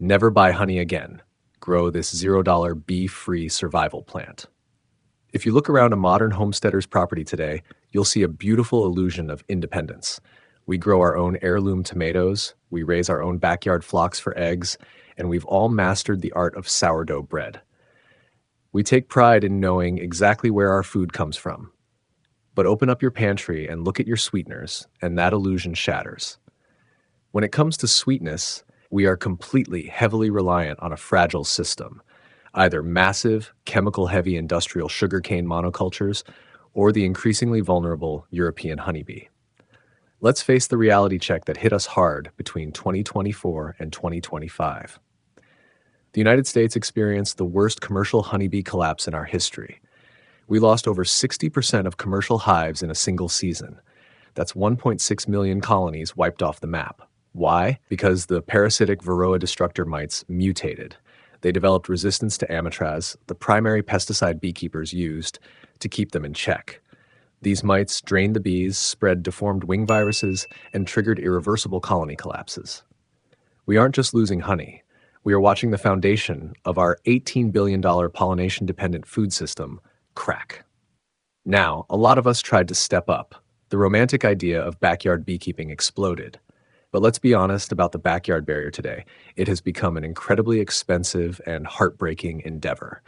Never buy honey again. Grow this $0 bee-free survival plant. If you look around a modern homesteader's property today, you'll see a beautiful illusion of independence. We grow our own heirloom tomatoes, we raise our own backyard flocks for eggs, and we've all mastered the art of sourdough bread. We take pride in knowing exactly where our food comes from. But open up your pantry and look at your sweeteners, and that illusion shatters. When it comes to sweetness, we are completely heavily reliant on a fragile system, either massive, chemical-heavy industrial sugarcane monocultures or the increasingly vulnerable European honeybee. Let's face the reality check that hit us hard between 2024 and 2025. The United States experienced the worst commercial honeybee collapse in our history. We lost over 60% of commercial hives in a single season. That's 1.6 million colonies wiped off the map. Why? Because the parasitic Varroa destructor mites mutated. They developed resistance to amitraz, the primary pesticide beekeepers used to keep them in check. These mites drained the bees, spread deformed wing viruses, and triggered irreversible colony collapses. We aren't just losing honey. We are watching the foundation of our $18 billion pollination-dependent food system crack. Now, a lot of us tried to step up. The romantic idea of backyard beekeeping exploded. But let's be honest about the backyard barrier today. It has become an incredibly expensive and heartbreaking endeavor.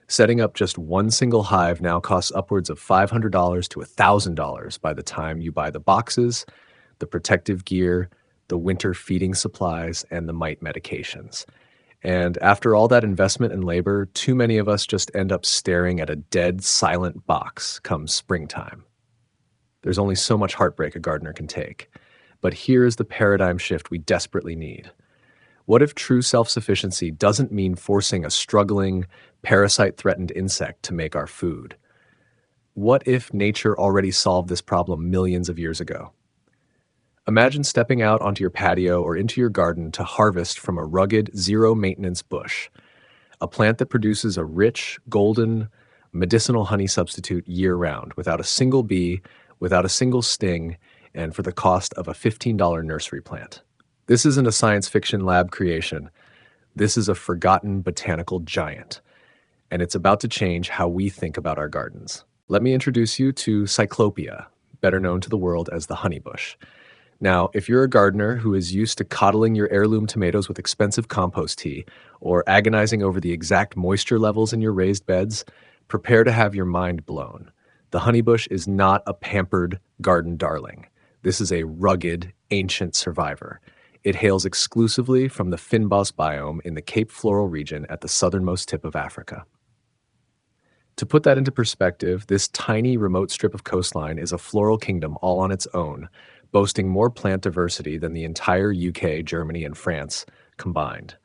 Setting up just one single hive now costs upwards of $500 to $1,000 by the time you buy the boxes, the protective gear, the winter feeding supplies, and the mite medications. And after all that investment and labor, too many of us just end up staring at a dead, silent box come springtime. There's only so much heartbreak a gardener can take. But here is the paradigm shift we desperately need. What if true self-sufficiency doesn't mean forcing a struggling, parasite-threatened insect to make our food? What if nature already solved this problem millions of years ago? Imagine stepping out onto your patio or into your garden to harvest from a rugged, zero-maintenance bush, a plant that produces a rich, golden, medicinal honey substitute year-round, without a single bee, without a single sting, and for the cost of a $15 nursery plant. This isn't a science fiction lab creation. This is a forgotten botanical giant, and it's about to change how we think about our gardens. Let me introduce you to Cyclopia, better known to the world as the honeybush. Now, if you're a gardener who is used to coddling your heirloom tomatoes with expensive compost tea or agonizing over the exact moisture levels in your raised beds, prepare to have your mind blown. The honeybush is not a pampered garden darling. This is a rugged, ancient survivor. It hails exclusively from the fynbos biome in the Cape Floral region at the southernmost tip of Africa. To put that into perspective, this tiny remote strip of coastline is a floral kingdom all on its own, boasting more plant diversity than the entire UK, Germany, and France combined.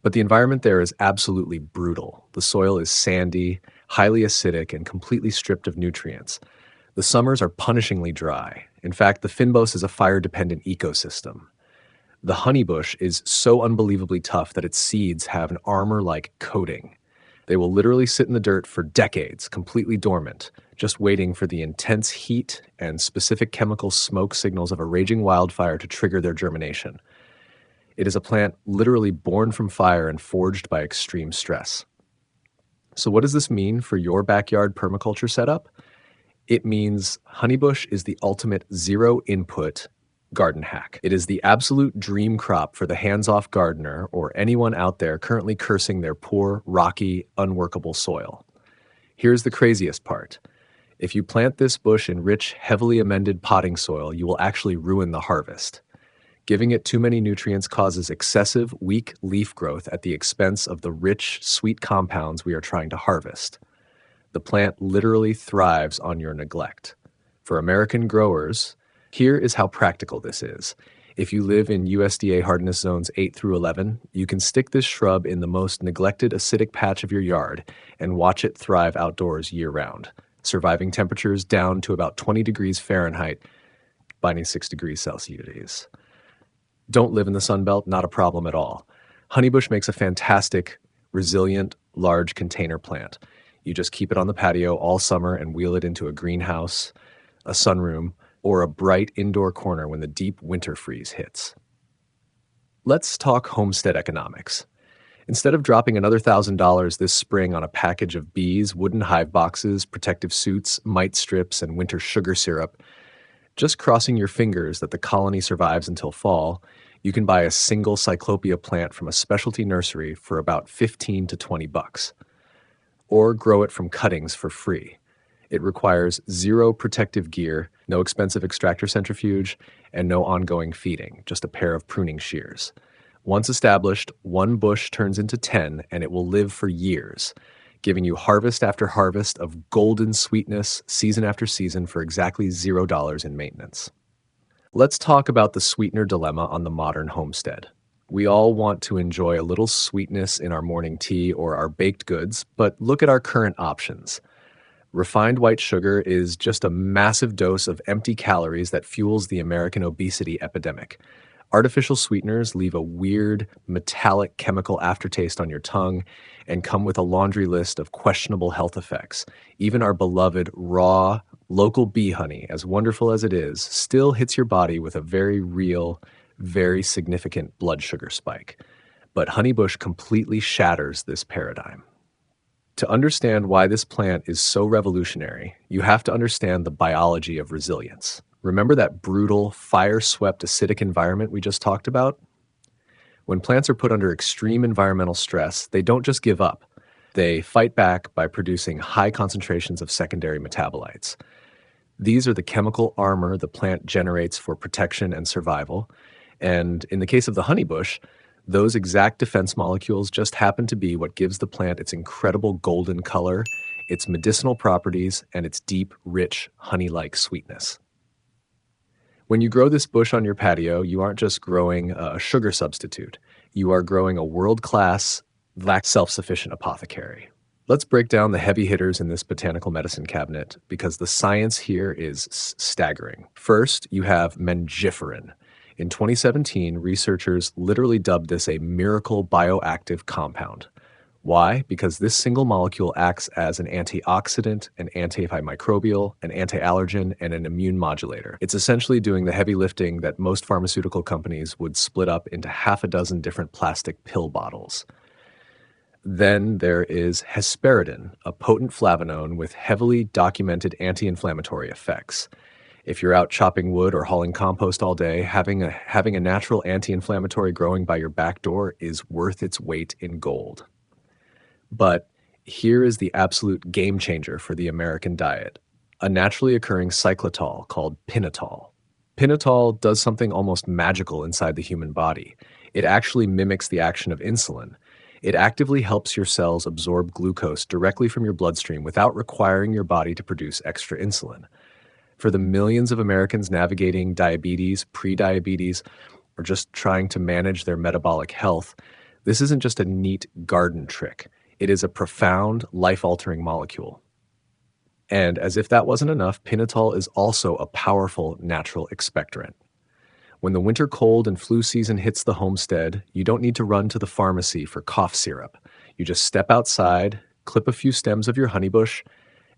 But the environment there is absolutely brutal. The soil is sandy, highly acidic, and completely stripped of nutrients. The summers are punishingly dry. In fact, the fynbos is a fire-dependent ecosystem. The honeybush is so unbelievably tough that its seeds have an armor-like coating. They will literally sit in the dirt for decades, completely dormant, just waiting for the intense heat and specific chemical smoke signals of a raging wildfire to trigger their germination. It is a plant literally born from fire and forged by extreme stress. So what does this mean for your backyard permaculture setup? It means honeybush is the ultimate zero-input garden hack. It is the absolute dream crop for the hands-off gardener or anyone out there currently cursing their poor, rocky, unworkable soil. Here's the craziest part. If you plant this bush in rich, heavily amended potting soil, you will actually ruin the harvest. Giving it too many nutrients causes excessive, weak leaf growth at the expense of the rich, sweet compounds we are trying to harvest. The plant literally thrives on your neglect. For American growers, here is how practical this is. If you live in USDA hardness zones 8 through 11, you can stick this shrub in the most neglected acidic patch of your yard and watch it thrive outdoors year-round, surviving temperatures down to about 20 degrees Fahrenheit, minus 6 degrees Celsius. Don't live in the Sun Belt, not a problem at all. Honeybush makes a fantastic, resilient, large container plant. You just keep it on the patio all summer and wheel it into a greenhouse, a sunroom, or a bright indoor corner when the deep winter freeze hits. Let's talk homestead economics. Instead of dropping another $1,000 this spring on a package of bees, wooden hive boxes, protective suits, mite strips, and winter sugar syrup, just crossing your fingers that the colony survives until fall, you can buy a single Cyclopia plant from a specialty nursery for about 15 to 20 bucks, or grow it from cuttings for free. It requires zero protective gear, no expensive extractor centrifuge, and no ongoing feeding, just a pair of pruning shears. Once established, one bush turns into 10 and it will live for years, giving you harvest after harvest of golden sweetness season after season for exactly $0 in maintenance. Let's talk about the sweetener dilemma on the modern homestead. We all want to enjoy a little sweetness in our morning tea or our baked goods, but look at our current options. Refined white sugar is just a massive dose of empty calories that fuels the American obesity epidemic. Artificial sweeteners leave a weird, metallic chemical aftertaste on your tongue and come with a laundry list of questionable health effects. Even our beloved raw, local bee honey, as wonderful as it is, still hits your body with a very real, very significant blood sugar spike. But Honeybush completely shatters this paradigm. To understand why this plant is so revolutionary, you have to understand the biology of resilience. Remember that brutal, fire-swept acidic environment we just talked about? When plants are put under extreme environmental stress, they don't just give up. They fight back by producing high concentrations of secondary metabolites. These are the chemical armor the plant generates for protection and survival. And in the case of the honeybush, those exact defense molecules just happen to be what gives the plant its incredible golden color, its medicinal properties, and its deep, rich, honey-like sweetness. When you grow this bush on your patio, you aren't just growing a sugar substitute. You are growing a world-class, self-sufficient apothecary. Let's break down the heavy hitters in this botanical medicine cabinet because the science here is staggering. First, you have mengiferin. In 2017, researchers literally dubbed this a miracle bioactive compound. Why? Because this single molecule acts as an antioxidant, an antimicrobial, an anti-allergen, and an immune modulator. It's essentially doing the heavy lifting that most pharmaceutical companies would split up into half a dozen different plastic pill bottles. Then there is hesperidin, a potent flavonone with heavily documented anti-inflammatory effects. If you're out chopping wood or hauling compost all day, having a natural anti-inflammatory growing by your back door is worth its weight in gold. But here is the absolute game changer for the American diet, a naturally occurring cyclitol called pinnitol. Pinnitol does something almost magical inside the human body. It actually mimics the action of insulin. It actively helps your cells absorb glucose directly from your bloodstream without requiring your body to produce extra insulin. For the millions of Americans navigating diabetes, pre-diabetes, or just trying to manage their metabolic health, this isn't just a neat garden trick. It is a profound, life-altering molecule. And as if that wasn't enough, pinnitol is also a powerful natural expectorant. When the winter cold and flu season hits the homestead, you don't need to run to the pharmacy for cough syrup. You just step outside, clip a few stems of your honeybush,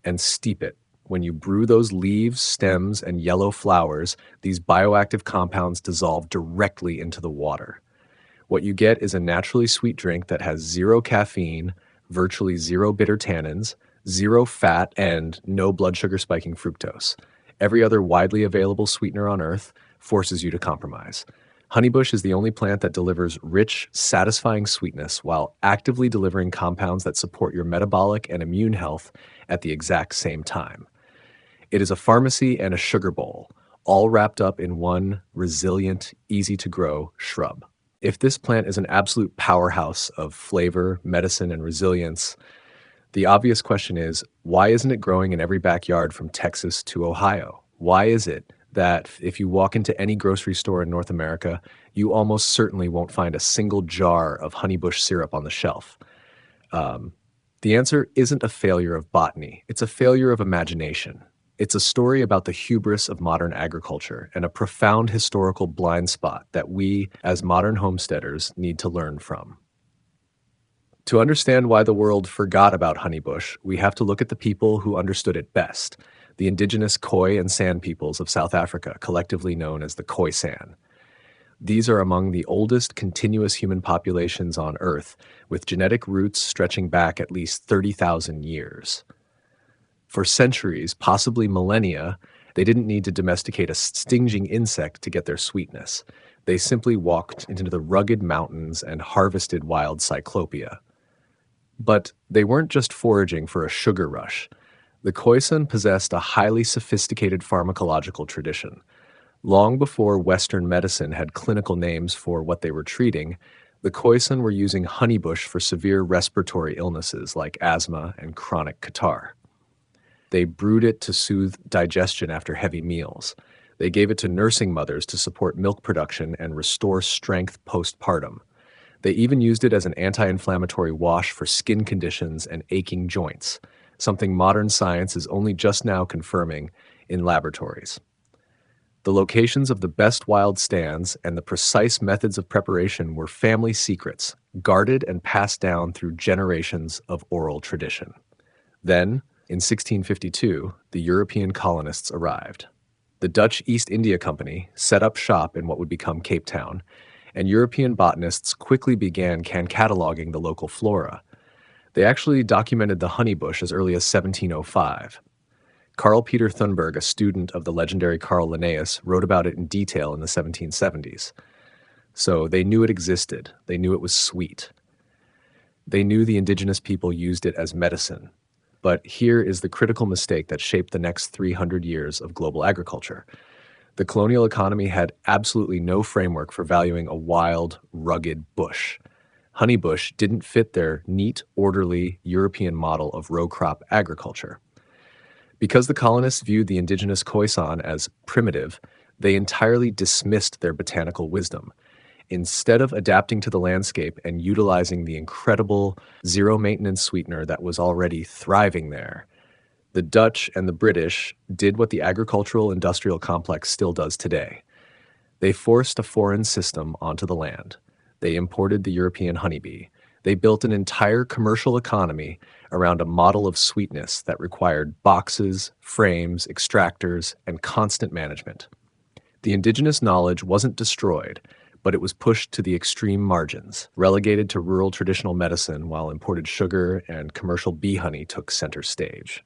and steep it. When you brew those leaves, stems, and yellow flowers, these bioactive compounds dissolve directly into the water. What you get is a naturally sweet drink that has zero caffeine, virtually zero bitter tannins, zero fat, and no blood sugar spiking fructose. Every other widely available sweetener on Earth forces you to compromise. Honeybush is the only plant that delivers rich, satisfying sweetness while actively delivering compounds that support your metabolic and immune health at the exact same time. It is a pharmacy and a sugar bowl, all wrapped up in one resilient, easy-to-grow shrub. If this plant is an absolute powerhouse of flavor, medicine, and resilience, the obvious question is, why isn't it growing in every backyard from Texas to Ohio? Why is it that if you walk into any grocery store in North America, you almost certainly won't find a single jar of honeybush syrup on the shelf? The answer isn't a failure of botany. It's a failure of imagination. It's a story about the hubris of modern agriculture and a profound historical blind spot that we, as modern homesteaders, need to learn from. To understand why the world forgot about honeybush, we have to look at the people who understood it best, the indigenous Khoi and San peoples of South Africa, collectively known as the Khoisan. These are among the oldest continuous human populations on Earth, with genetic roots stretching back at least 30,000 years. For centuries, possibly millennia, they didn't need to domesticate a stinging insect to get their sweetness. They simply walked into the rugged mountains and harvested wild Cyclopia. But they weren't just foraging for a sugar rush. The Khoisan possessed a highly sophisticated pharmacological tradition. Long before Western medicine had clinical names for what they were treating, the Khoisan were using honeybush for severe respiratory illnesses like asthma and chronic catarrh. They brewed it to soothe digestion after heavy meals. They gave it to nursing mothers to support milk production and restore strength postpartum. They even used it as an anti-inflammatory wash for skin conditions and aching joints, something modern science is only just now confirming in laboratories. The locations of the best wild stands and the precise methods of preparation were family secrets, guarded and passed down through generations of oral tradition. Then, in 1652, the European colonists arrived. The Dutch East India Company set up shop in what would become Cape Town, and European botanists quickly began cataloging the local flora. They actually documented the honeybush as early as 1705. Carl Peter Thunberg, a student of the legendary Carl Linnaeus, wrote about it in detail in the 1770s. So they knew it existed. They knew it was sweet. They knew the indigenous people used it as medicine. But here is the critical mistake that shaped the next 300 years of global agriculture. The colonial economy had absolutely no framework for valuing a wild, rugged bush. Honeybush didn't fit their neat, orderly European model of row crop agriculture. Because the colonists viewed the indigenous Khoisan as primitive, they entirely dismissed their botanical wisdom. Instead of adapting to the landscape and utilizing the incredible zero-maintenance sweetener that was already thriving there, the Dutch and the British did what the agricultural industrial complex still does today. They forced a foreign system onto the land. They imported the European honeybee. They built an entire commercial economy around a model of sweetness that required boxes, frames, extractors, and constant management. The indigenous knowledge wasn't destroyed, but it was pushed to the extreme margins, relegated to rural traditional medicine while imported sugar and commercial bee honey took center stage.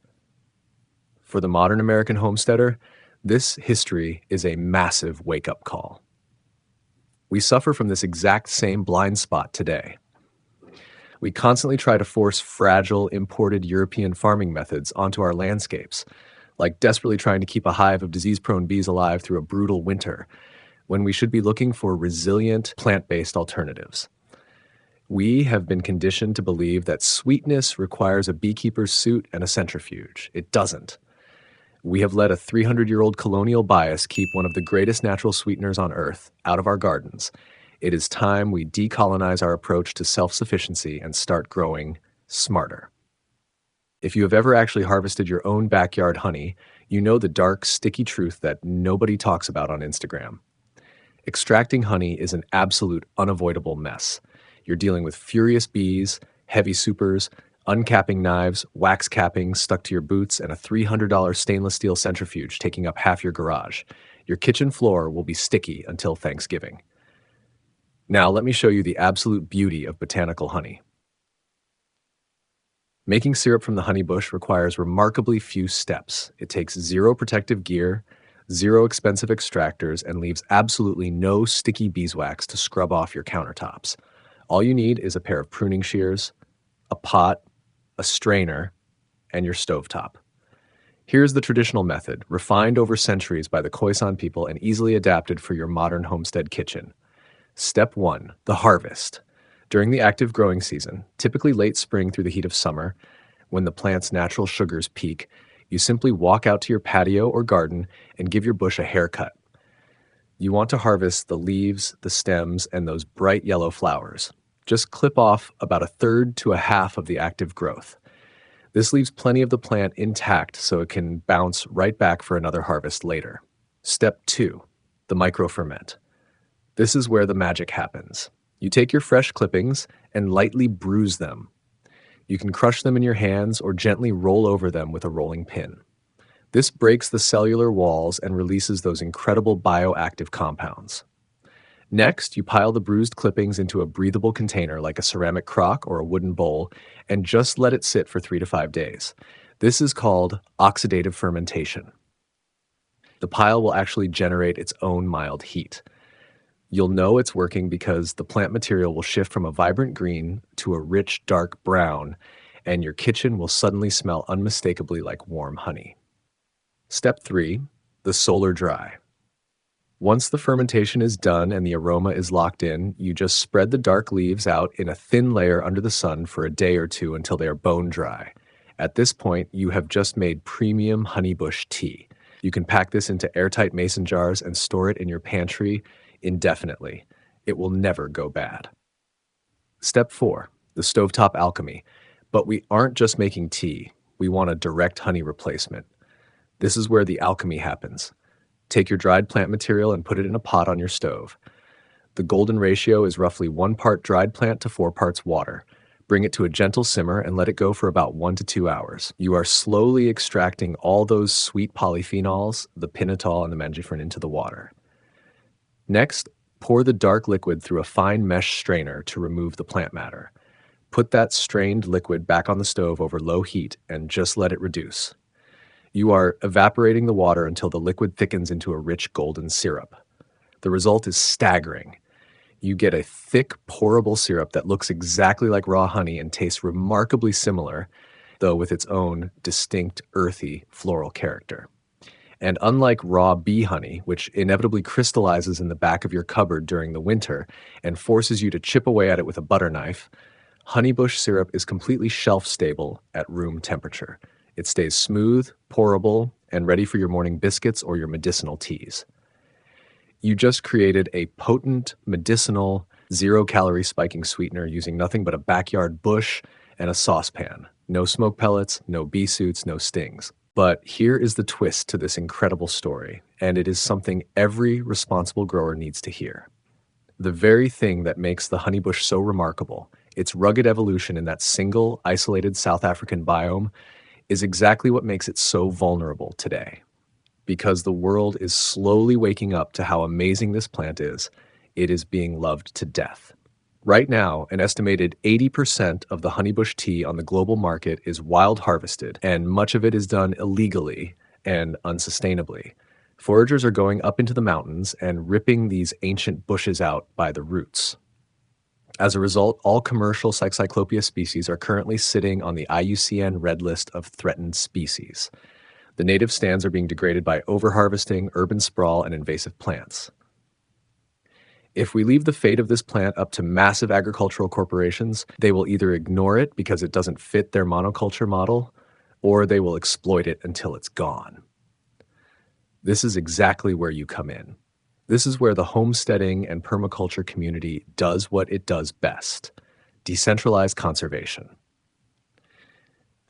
For the modern American homesteader, this history is a massive wake-up call. We suffer from this exact same blind spot today. We constantly try to force fragile, imported European farming methods onto our landscapes, like desperately trying to keep a hive of disease-prone bees alive through a brutal winter, when we should be looking for resilient, plant-based alternatives. We have been conditioned to believe that sweetness requires a beekeeper's suit and a centrifuge. It doesn't. We have let a 300-year-old colonial bias keep one of the greatest natural sweeteners on Earth out of our gardens. It is time we decolonize our approach to self-sufficiency and start growing smarter. If you have ever actually harvested your own backyard honey, you know the dark, sticky truth that nobody talks about on Instagram. Extracting honey is an absolute unavoidable mess. You're dealing with furious bees, heavy supers, uncapping knives, wax capping stuck to your boots, and a $300 stainless steel centrifuge taking up half your garage. Your kitchen floor will be sticky until Thanksgiving. Now let me show you the absolute beauty of botanical honey. Making syrup from the honeybush requires remarkably few steps. It takes zero protective gear, zero expensive extractors, and leaves absolutely no sticky beeswax to scrub off your countertops. All you need is a pair of pruning shears, a pot, a strainer, and your stovetop. Here's the traditional method, refined over centuries by the Khoisan people and easily adapted for your modern homestead kitchen. Step 1, the harvest. During the active growing season, typically late spring through the heat of summer, when the plant's natural sugars peak, you simply walk out to your patio or garden and give your bush a haircut. You want to harvest the leaves, the stems, and those bright yellow flowers. Just clip off about a third to a half of the active growth. This leaves plenty of the plant intact so it can bounce right back for another harvest later. Step 2, the microferment. This is where the magic happens. You take your fresh clippings and lightly bruise them. You can crush them in your hands or gently roll over them with a rolling pin. This breaks the cellular walls and releases those incredible bioactive compounds. Next, you pile the bruised clippings into a breathable container like a ceramic crock or a wooden bowl and just let it sit for 3 to 5 days. This is called oxidative fermentation. The pile will actually generate its own mild heat. You'll know it's working because the plant material will shift from a vibrant green to a rich, dark brown, and your kitchen will suddenly smell unmistakably like warm honey. Step 3, the solar dry. Once the fermentation is done and the aroma is locked in, you just spread the dark leaves out in a thin layer under the sun for a day or two until they are bone dry. At this point, you have just made premium honeybush tea. You can pack this into airtight mason jars and store it in your pantry indefinitely. It will never go bad. Step 4, the stovetop alchemy. But we aren't just making tea, we want a direct honey replacement. This is where the alchemy happens. Take your dried plant material and put it in a pot on your stove. The golden ratio is roughly 1 part dried plant to 4 parts water. Bring it to a gentle simmer and let it go for about 1 to 2 hours. You are slowly extracting all those sweet polyphenols, the pinnitol and the mangifern, into the water. Next, pour the dark liquid through a fine mesh strainer to remove the plant matter. Put that strained liquid back on the stove over low heat and just let it reduce. You are evaporating the water until the liquid thickens into a rich golden syrup. The result is staggering. You get a thick, pourable syrup that looks exactly like raw honey and tastes remarkably similar, though with its own distinct, earthy, floral character. And unlike raw bee honey, which inevitably crystallizes in the back of your cupboard during the winter and forces you to chip away at it with a butter knife, honeybush syrup is completely shelf-stable at room temperature. It stays smooth, pourable, and ready for your morning biscuits or your medicinal teas. You just created a potent, medicinal, zero-calorie spiking sweetener using nothing but a backyard bush and a saucepan. No smoke pellets, no bee suits, no stings. But here is the twist to this incredible story, and it is something every responsible grower needs to hear. The very thing that makes the honeybush so remarkable, its rugged evolution in that single, isolated South African biome, is exactly what makes it so vulnerable today. Because the world is slowly waking up to how amazing this plant is, it is being loved to death. Right now, an estimated 80% of the honeybush tea on the global market is wild harvested, and much of it is done illegally and unsustainably. Foragers are going up into the mountains and ripping these ancient bushes out by the roots. As a result, all commercial Cyclopia species are currently sitting on the IUCN Red List of threatened species. The native stands are being degraded by overharvesting, urban sprawl, and invasive plants. If we leave the fate of this plant up to massive agricultural corporations, they will either ignore it because it doesn't fit their monoculture model, or they will exploit it until it's gone. This is exactly where you come in. This is where the homesteading and permaculture community does what it does best: decentralized conservation.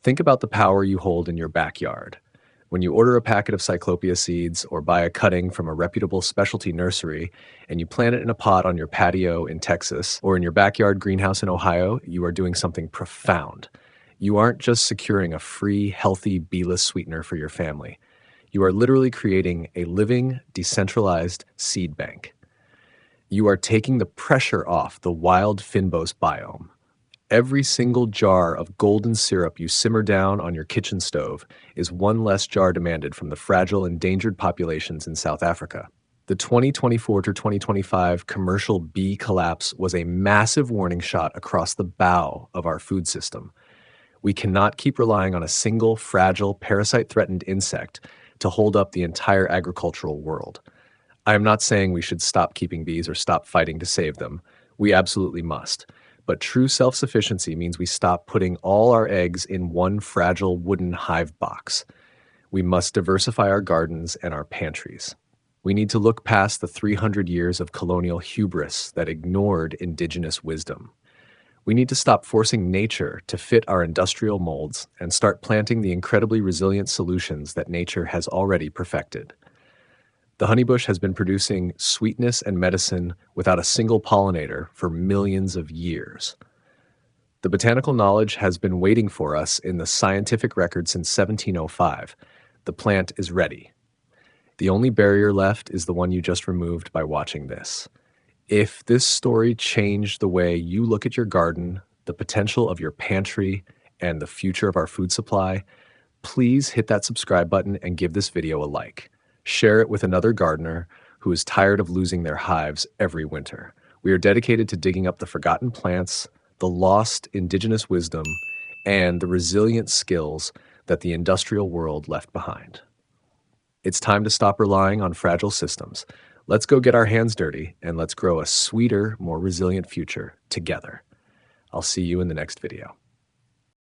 Think about the power you hold in your backyard. When you order a packet of Cyclopia seeds or buy a cutting from a reputable specialty nursery and you plant it in a pot on your patio in Texas or in your backyard greenhouse in Ohio, you are doing something profound. You aren't just securing a free, healthy, bee-less sweetener for your family. You are literally creating a living, decentralized seed bank. You are taking the pressure off the wild fynbos biome. Every single jar of golden syrup you simmer down on your kitchen stove is one less jar demanded from the fragile, endangered populations in South Africa. The 2024 to 2025 commercial bee collapse was a massive warning shot across the bow of our food system. We cannot keep relying on a single, fragile, parasite-threatened insect to hold up the entire agricultural world. I am not saying we should stop keeping bees or stop fighting to save them. We absolutely must. But true self-sufficiency means we stop putting all our eggs in one fragile wooden hive box. We must diversify our gardens and our pantries. We need to look past the 300 years of colonial hubris that ignored indigenous wisdom. We need to stop forcing nature to fit our industrial molds and start planting the incredibly resilient solutions that nature has already perfected. The honeybush has been producing sweetness and medicine without a single pollinator for millions of years. The botanical knowledge has been waiting for us in the scientific record since 1705. The plant is ready. The only barrier left is the one you just removed by watching this. If this story changed the way you look at your garden, the potential of your pantry, and the future of our food supply, please hit that subscribe button and give this video a like. Share it with another gardener who is tired of losing their hives every winter. We are dedicated to digging up the forgotten plants, the lost indigenous wisdom, and the resilient skills that the industrial world left behind. It's time to stop relying on fragile systems. Let's go get our hands dirty and let's grow a sweeter, more resilient future together. I'll see you in the next video.